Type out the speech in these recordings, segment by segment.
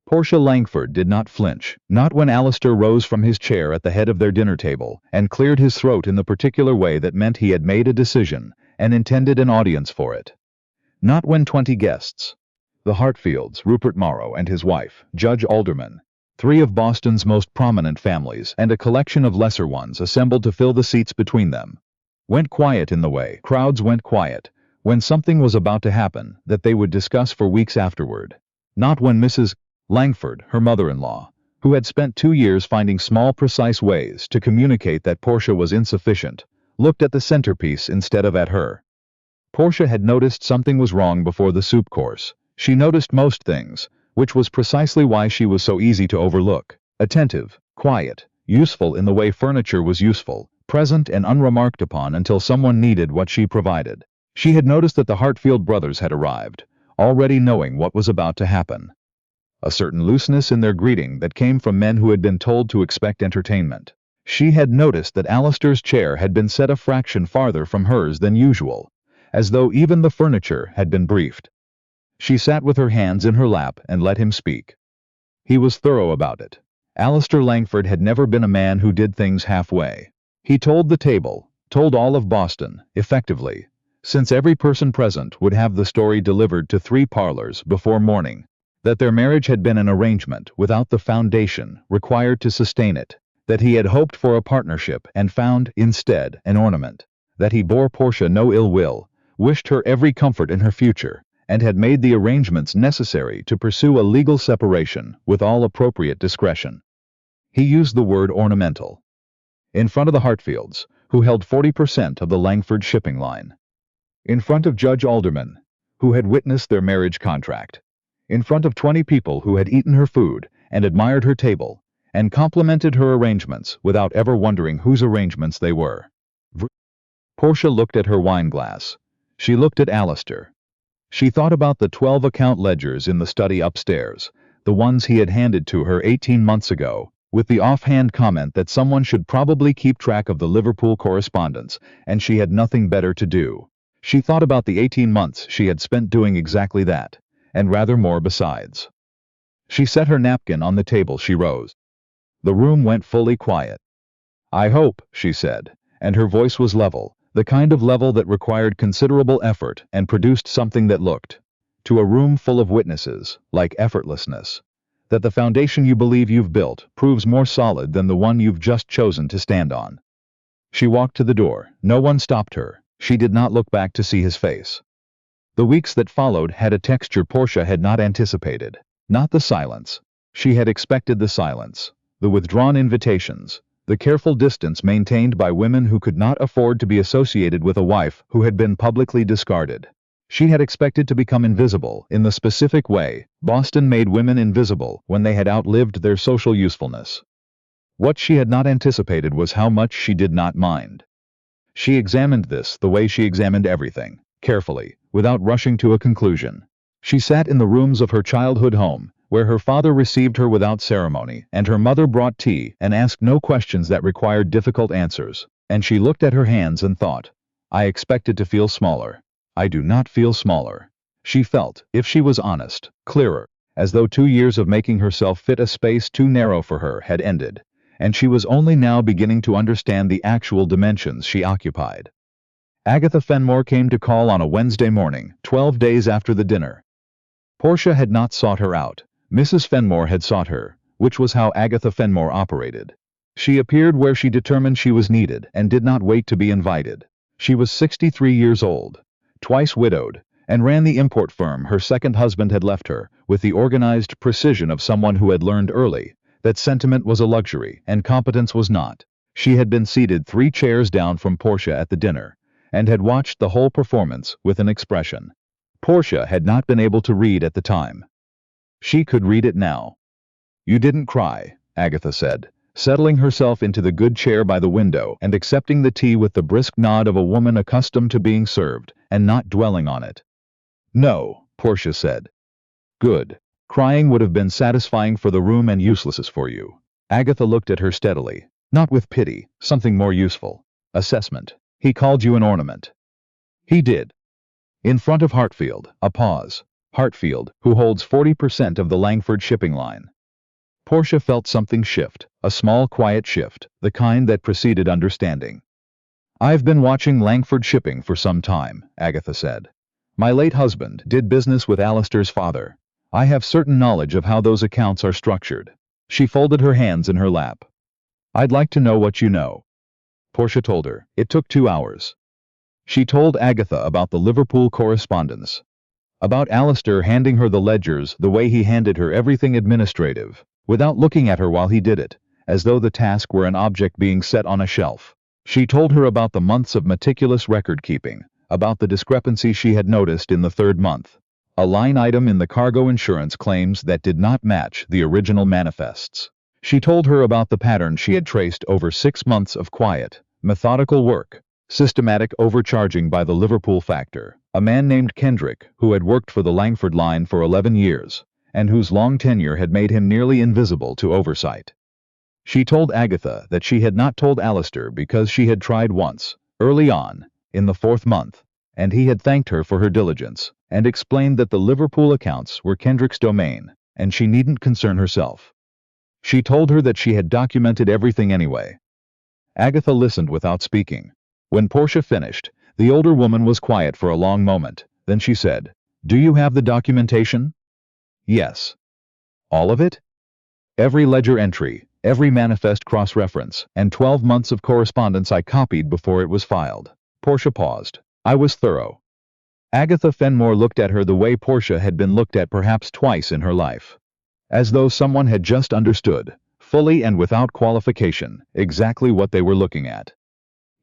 Portia Langford did not flinch, not when Alistair rose from his chair at the head of their dinner table and cleared his throat in the particular way that meant he had made a decision and intended an audience for it. Not when 20 guests, the Hartfields, Rupert Morrow and his wife, Judge Alderman, 3 of Boston's most prominent families and a collection of lesser ones assembled to fill the seats between them, went quiet in the way crowds went quiet when something was about to happen that they would discuss for weeks afterward. Not when Mrs. Langford, her mother-in-law, who had spent 2 years finding small precise ways to communicate that Portia was insufficient, looked at the centerpiece instead of at her. Portia had noticed something was wrong before the soup course. She noticed most things, which was precisely why she was so easy to overlook. Attentive, quiet, useful in the way furniture was useful, present and unremarked upon until someone needed what she provided. She had noticed that the Hartfield brothers had arrived, already knowing what was about to happen. A certain looseness in their greeting that came from men who had been told to expect entertainment. She had noticed that Alistair's chair had been set a fraction farther from hers than usual, as though even the furniture had been briefed. She sat with her hands in her lap and let him speak. He was thorough about it. Alistair Langford had never been a man who did things halfway. He told the table, told all of Boston, effectively, since every person present would have the story delivered to 3 parlors before morning, that their marriage had been an arrangement without the foundation required to sustain it, that he had hoped for a partnership and found, instead, an ornament, that he bore Portia no ill will, wished her every comfort in her future, and had made the arrangements necessary to pursue a legal separation with all appropriate discretion. He used the word ornamental. In front of the Hartfields, who held 40% of the Langford shipping line. In front of Judge Alderman, who had witnessed their marriage contract. In front of 20 people who had eaten her food and admired her table, and complimented her arrangements without ever wondering whose arrangements they were. Portia looked at her wine glass. She looked at Alistair. She thought about the 12 account ledgers in the study upstairs, the ones he had handed to her 18 months ago, with the offhand comment that someone should probably keep track of the Liverpool correspondence, and she had nothing better to do. She thought about the 18 months she had spent doing exactly that, and rather more besides. She set her napkin on the table. She rose. The room went fully quiet. "I hope," she said, and her voice was level, the kind of level that required considerable effort and produced something that looked, to a room full of witnesses, like effortlessness, that the foundation you believe you've built proves more solid than the one you've just chosen to stand on. She walked to the door. No one stopped her. She did not look back to see his face. The weeks that followed had a texture Portia had not anticipated. Not the silence. She had expected the silence, the withdrawn invitations, the careful distance maintained by women who could not afford to be associated with a wife who had been publicly discarded. She had expected to become invisible in the specific way Boston made women invisible when they had outlived their social usefulness. What she had not anticipated was how much she did not mind. She examined this the way she examined everything, carefully, without rushing to a conclusion. She sat in the rooms of her childhood home, where her father received her without ceremony, and her mother brought tea and asked no questions that required difficult answers, and she looked at her hands and thought, "I expected to feel smaller. I do not feel smaller." She felt, if she was honest, clearer, as though 2 years of making herself fit a space too narrow for her had ended, and she was only now beginning to understand the actual dimensions she occupied. Agatha Fenmore came to call on a Wednesday morning, 12 days after the dinner. Portia had not sought her out. Mrs. Fenmore had sought her, which was how Agatha Fenmore operated. She appeared where she determined she was needed and did not wait to be invited. She was 63 years old, twice widowed, and ran the import firm her second husband had left her, with the organized precision of someone who had learned early that sentiment was a luxury and competence was not. She had been seated 3 chairs down from Portia at the dinner, and had watched the whole performance with an expression Portia had not been able to read at the time. She could read it now. "You didn't cry," Agatha said, settling herself into the good chair by the window and accepting the tea with the brisk nod of a woman accustomed to being served and not dwelling on it. "No," Portia said. "Good. Crying would have been satisfying for the room and useless for you." Agatha looked at her steadily, not with pity, something more useful. "Assessment. He called you an ornament." "He did." In front of Hartfield, a pause. Hartfield, who holds 40% of the Langford shipping line. Portia felt something shift, a small quiet shift, the kind that preceded understanding. I've been watching Langford shipping for some time, Agatha said. My late husband did business with Alistair's father. I have certain knowledge of how those accounts are structured. She folded her hands in her lap. I'd like to know what you know. Portia told her. It took 2 hours. She told Agatha about the Liverpool correspondence, about Alistair handing her the ledgers the way he handed her everything administrative, without looking at her while he did it, as though the task were an object being set on a shelf. She told her about the months of meticulous record-keeping, about the discrepancy she had noticed in the 3rd month, a line item in the cargo insurance claims that did not match the original manifests. She told her about the pattern she had traced over 6 months of quiet, methodical work, systematic overcharging by the Liverpool factor, a man named Kendrick who had worked for the Langford line for 11 years, and whose long tenure had made him nearly invisible to oversight. She told Agatha that she had not told Alistair because she had tried once, early on, in the 4th month, and he had thanked her for her diligence, and explained that the Liverpool accounts were Kendrick's domain, and she needn't concern herself. She told her that she had documented everything anyway. Agatha listened without speaking. When Portia finished, the older woman was quiet for a long moment, then she said, "Do you have the documentation?" "Yes." "All of it?" "Every ledger entry, every manifest cross-reference, and 12 months of correspondence I copied before it was filed." Portia paused. "I was thorough." Agatha Fenmore looked at her the way Portia had been looked at perhaps twice in her life, as though someone had just understood, fully and without qualification, exactly what they were looking at.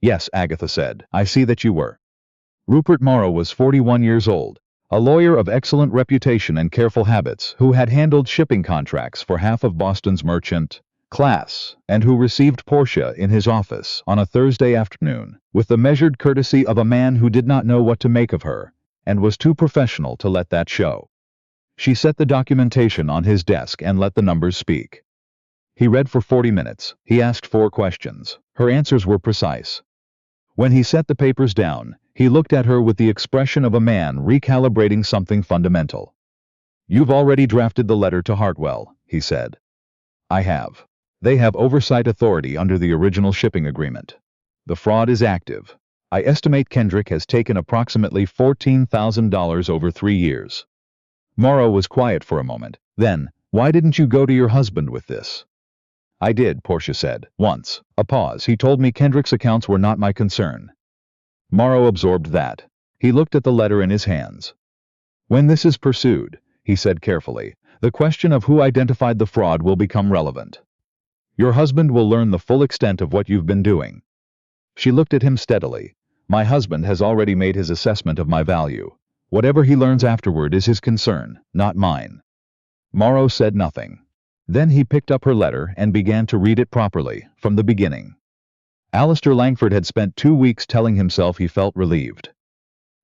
"Yes," Agatha said, "I see that you were." Rupert Morrow was 41 years old, a lawyer of excellent reputation and careful habits who had handled shipping contracts for half of Boston's merchant class, and who received Portia in his office on a Thursday afternoon with the measured courtesy of a man who did not know what to make of her, and was too professional to let that show. She set the documentation on his desk and let the numbers speak. He read for 40 minutes. He asked 4 questions. Her answers were precise. When he set the papers down, he looked at her with the expression of a man recalibrating something fundamental. "You've already drafted the letter to Hartwell," he said. "I have. They have oversight authority under the original shipping agreement. The fraud is active. I estimate Kendrick has taken approximately $14,000 over 3 years. Morrow was quiet for a moment. Then, "Why didn't you go to your husband with this?" "I did," Portia said. "Once." A pause. "He told me Kendrick's accounts were not my concern." Morrow absorbed that. He looked at the letter in his hands. "When this is pursued," he said carefully, "the question of who identified the fraud will become relevant. Your husband will learn the full extent of what you've been doing." She looked at him steadily. "My husband has already made his assessment of my value. Whatever he learns afterward is his concern, not mine." Morrow said nothing. Then he picked up her letter and began to read it properly, from the beginning. Alistair Langford had spent 2 weeks telling himself he felt relieved.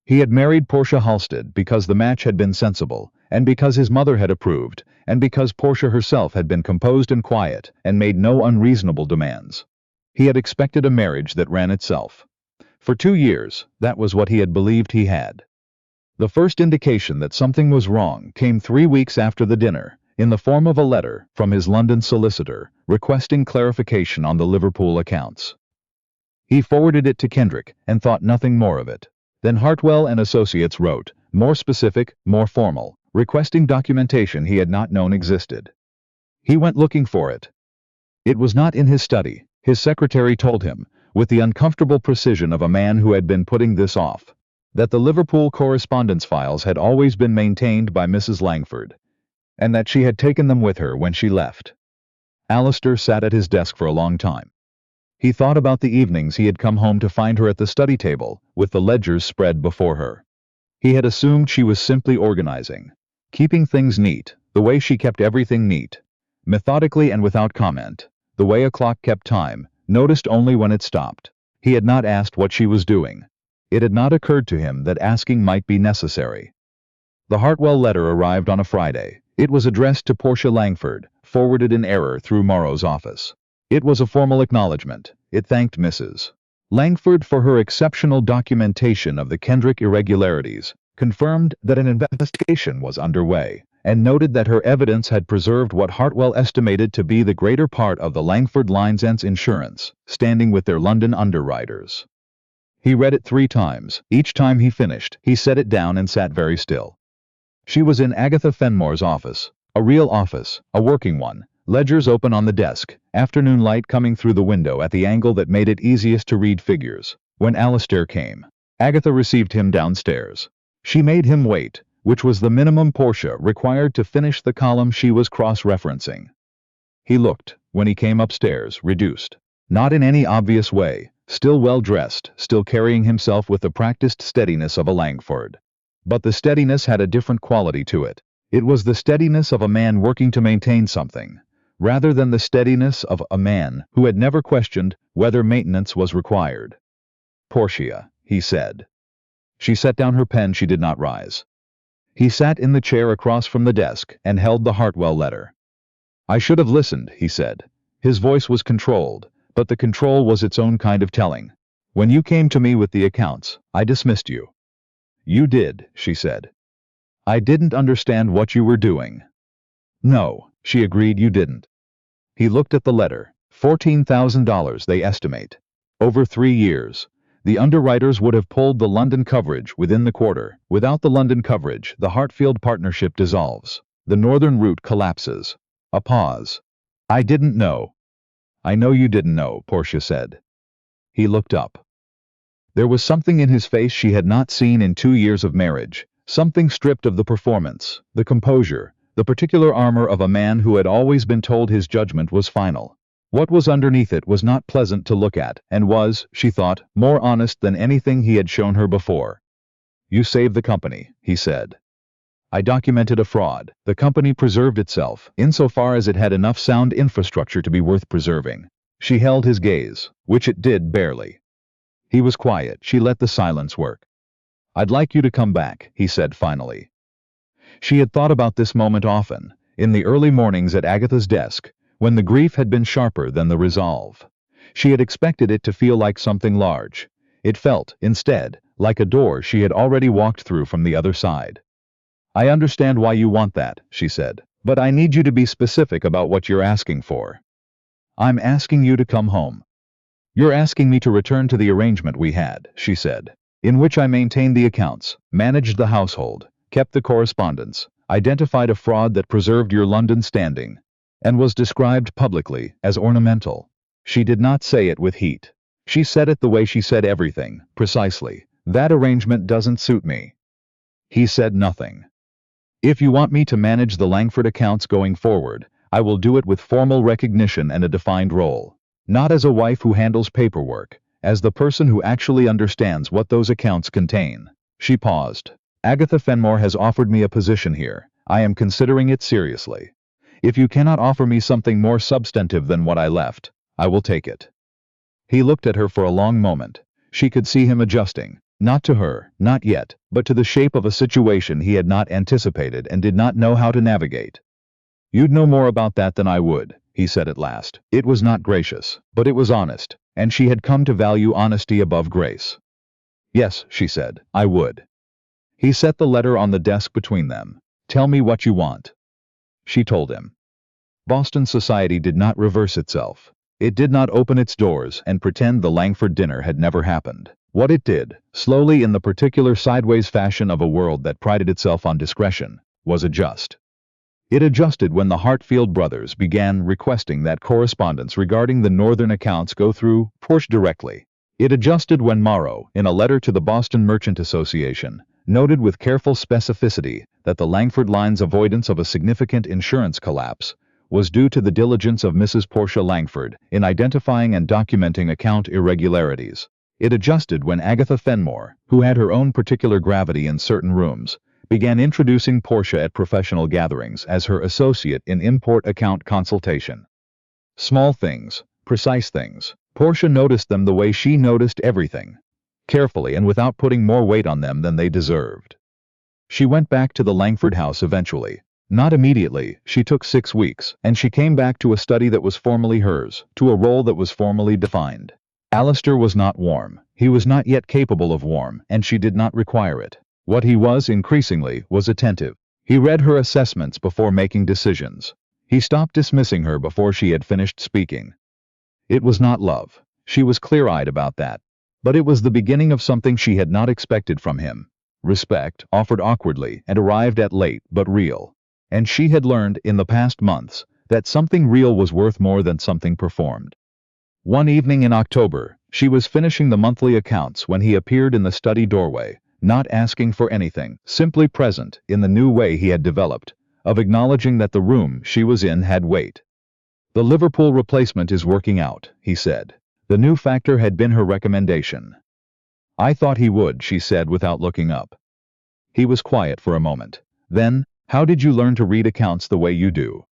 He had married Portia Halstead because the match had been sensible, and because his mother had approved, and because Portia herself had been composed and quiet, and made no unreasonable demands. He had expected a marriage that ran itself. For 2 years, that was what he had believed he had. The first indication that something was wrong came 3 weeks after the dinner, in the form of a letter from his London solicitor, requesting clarification on the Liverpool accounts. He forwarded it to Kendrick, and thought nothing more of it. Then Hartwell and Associates wrote, more specific, more formal, requesting documentation he had not known existed. He went looking for it. It was not in his study, his secretary told him, with the uncomfortable precision of a man who had been putting this off, that the Liverpool correspondence files had always been maintained by Mrs. Langford, and that she had taken them with her when she left. Alistair sat at his desk for a long time. He thought about the evenings he had come home to find her at the study table, with the ledgers spread before her. He had assumed she was simply organizing, keeping things neat, the way she kept everything neat, methodically and without comment, the way a clock kept time, noticed only when it stopped. He had not asked what she was doing. It had not occurred to him that asking might be necessary. The Hartwell letter arrived on a Friday. It was addressed to Portia Langford, forwarded in error through Morrow's office. It was a formal acknowledgement. It thanked Mrs. Langford for her exceptional documentation of the Kendrick irregularities, confirmed that an investigation was underway, and noted that her evidence had preserved what Hartwell estimated to be the greater part of the Langford Lines' insurance, standing with their London underwriters. He read it 3 times. Each time he finished, he set it down and sat very still. She was in Agatha Fenmore's office, a real office, a working one, ledgers open on the desk, afternoon light coming through the window at the angle that made it easiest to read figures. When Alistair came, Agatha received him downstairs. She made him wait, which was the minimum Portia required to finish the column she was cross-referencing. He looked, when he came upstairs, reduced. Not in any obvious way, still well-dressed, still carrying himself with the practiced steadiness of a Langford. But the steadiness had a different quality to it. It was the steadiness of a man working to maintain something, rather than the steadiness of a man who had never questioned whether maintenance was required. "Portia," he said. She set down her pen. She did not rise. He sat in the chair across from the desk and held the Hartwell letter. "I should have listened," he said. His voice was controlled, but the control was its own kind of telling. "When you came to me with the accounts, I dismissed you." "You did," she said. "I didn't understand what you were doing." "No," she agreed, "you didn't." He looked at the letter. $14,000 they estimate. Over 3 years. The underwriters would have pulled the London coverage within the quarter. Without the London coverage, the Hartfield partnership dissolves. The northern route collapses. A pause. "I didn't know." "I know you didn't know," Portia said. He looked up. There was something in his face she had not seen in 2 years of marriage, something stripped of the performance, the composure, the particular armor of a man who had always been told his judgment was final. What was underneath it was not pleasant to look at, and was, she thought, more honest than anything he had shown her before. "You saved the company," he said. "I documented a fraud. The company preserved itself, insofar as it had enough sound infrastructure to be worth preserving." She held his gaze, which it did barely. He was quiet. She let the silence work. "I'd like you to come back," he said finally. She had thought about this moment often, in the early mornings at Agatha's desk, when the grief had been sharper than the resolve. She had expected it to feel like something large. It felt, instead, like a door she had already walked through from the other side. "I understand why you want that," she said, "but I need you to be specific about what you're asking for." "I'm asking you to come home." "You're asking me to return to the arrangement we had," she said, "in which I maintained the accounts, managed the household, kept the correspondence, identified a fraud that preserved your London standing, and was described publicly as ornamental." She did not say it with heat. She said it the way she said everything, precisely. "That arrangement doesn't suit me." He said nothing. "If you want me to manage the Langford accounts going forward, I will do it with formal recognition and a defined role. Not as a wife who handles paperwork, as the person who actually understands what those accounts contain." She paused. "Agatha Fenmore has offered me a position here. I am considering it seriously. If you cannot offer me something more substantive than what I left, I will take it." He looked at her for a long moment. She could see him adjusting, not to her, not yet, but to the shape of a situation he had not anticipated and did not know how to navigate. "You'd know more about that than I would," he said at last. It was not gracious, but it was honest, and she had come to value honesty above grace. "Yes," she said, "I would." He set the letter on the desk between them. "Tell me what you want." She told him. Boston society did not reverse itself. It did not open its doors and pretend the Langford dinner had never happened. What it did, slowly in the particular sideways fashion of a world that prided itself on discretion, was adjust. It adjusted when the Hartfield brothers began requesting that correspondence regarding the northern accounts go through Portia directly. It adjusted when Morrow, in a letter to the Boston Merchant Association, noted with careful specificity that the Langford Line's avoidance of a significant insurance collapse was due to the diligence of Mrs. Portia Langford in identifying and documenting account irregularities. It adjusted when Agatha Fenmore, who had her own particular gravity in certain rooms, began introducing Portia at professional gatherings as her associate in import account consultation. Small things, precise things. Portia noticed them the way she noticed everything, carefully and without putting more weight on them than they deserved. She went back to the Langford house eventually. Not immediately. She took 6 weeks, and she came back to a study that was formally hers, to a role that was formally defined. Alistair was not warm. He was not yet capable of warm, and she did not require it. What he was, increasingly, was attentive. He read her assessments before making decisions. He stopped dismissing her before she had finished speaking. It was not love. She was clear-eyed about that. But it was the beginning of something she had not expected from him. Respect, offered awkwardly and arrived at late, but real. And she had learned, in the past months, that something real was worth more than something performed. One evening in October, she was finishing the monthly accounts when he appeared in the study doorway, not asking for anything, simply present in the new way he had developed, of acknowledging that the room she was in had weight. "The Liverpool replacement is working out," he said. The new factor had been her recommendation. "I thought he would," she said without looking up. He was quiet for a moment. Then, "How did you learn to read accounts the way you do?"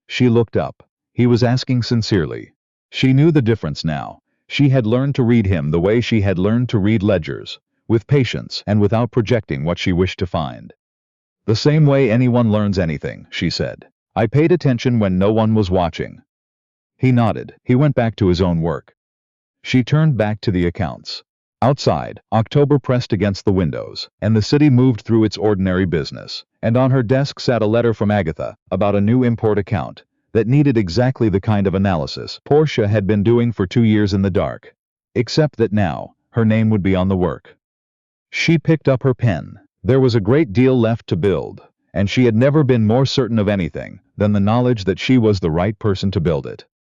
She looked up. He was asking sincerely. She knew the difference now. She had learned to read him the way she had learned to read ledgers, with patience and without projecting what she wished to find. "The same way anyone learns anything," she said. "I paid attention when no one was watching." He nodded. He went back to his own work. She turned back to the accounts. Outside, October pressed against the windows, and the city moved through its ordinary business, and on her desk sat a letter from Agatha about a new import account that needed exactly the kind of analysis Portia had been doing for 2 years in the dark, except that now, her name would be on the work. She picked up her pen. There was a great deal left to build, and she had never been more certain of anything than the knowledge that she was the right person to build it.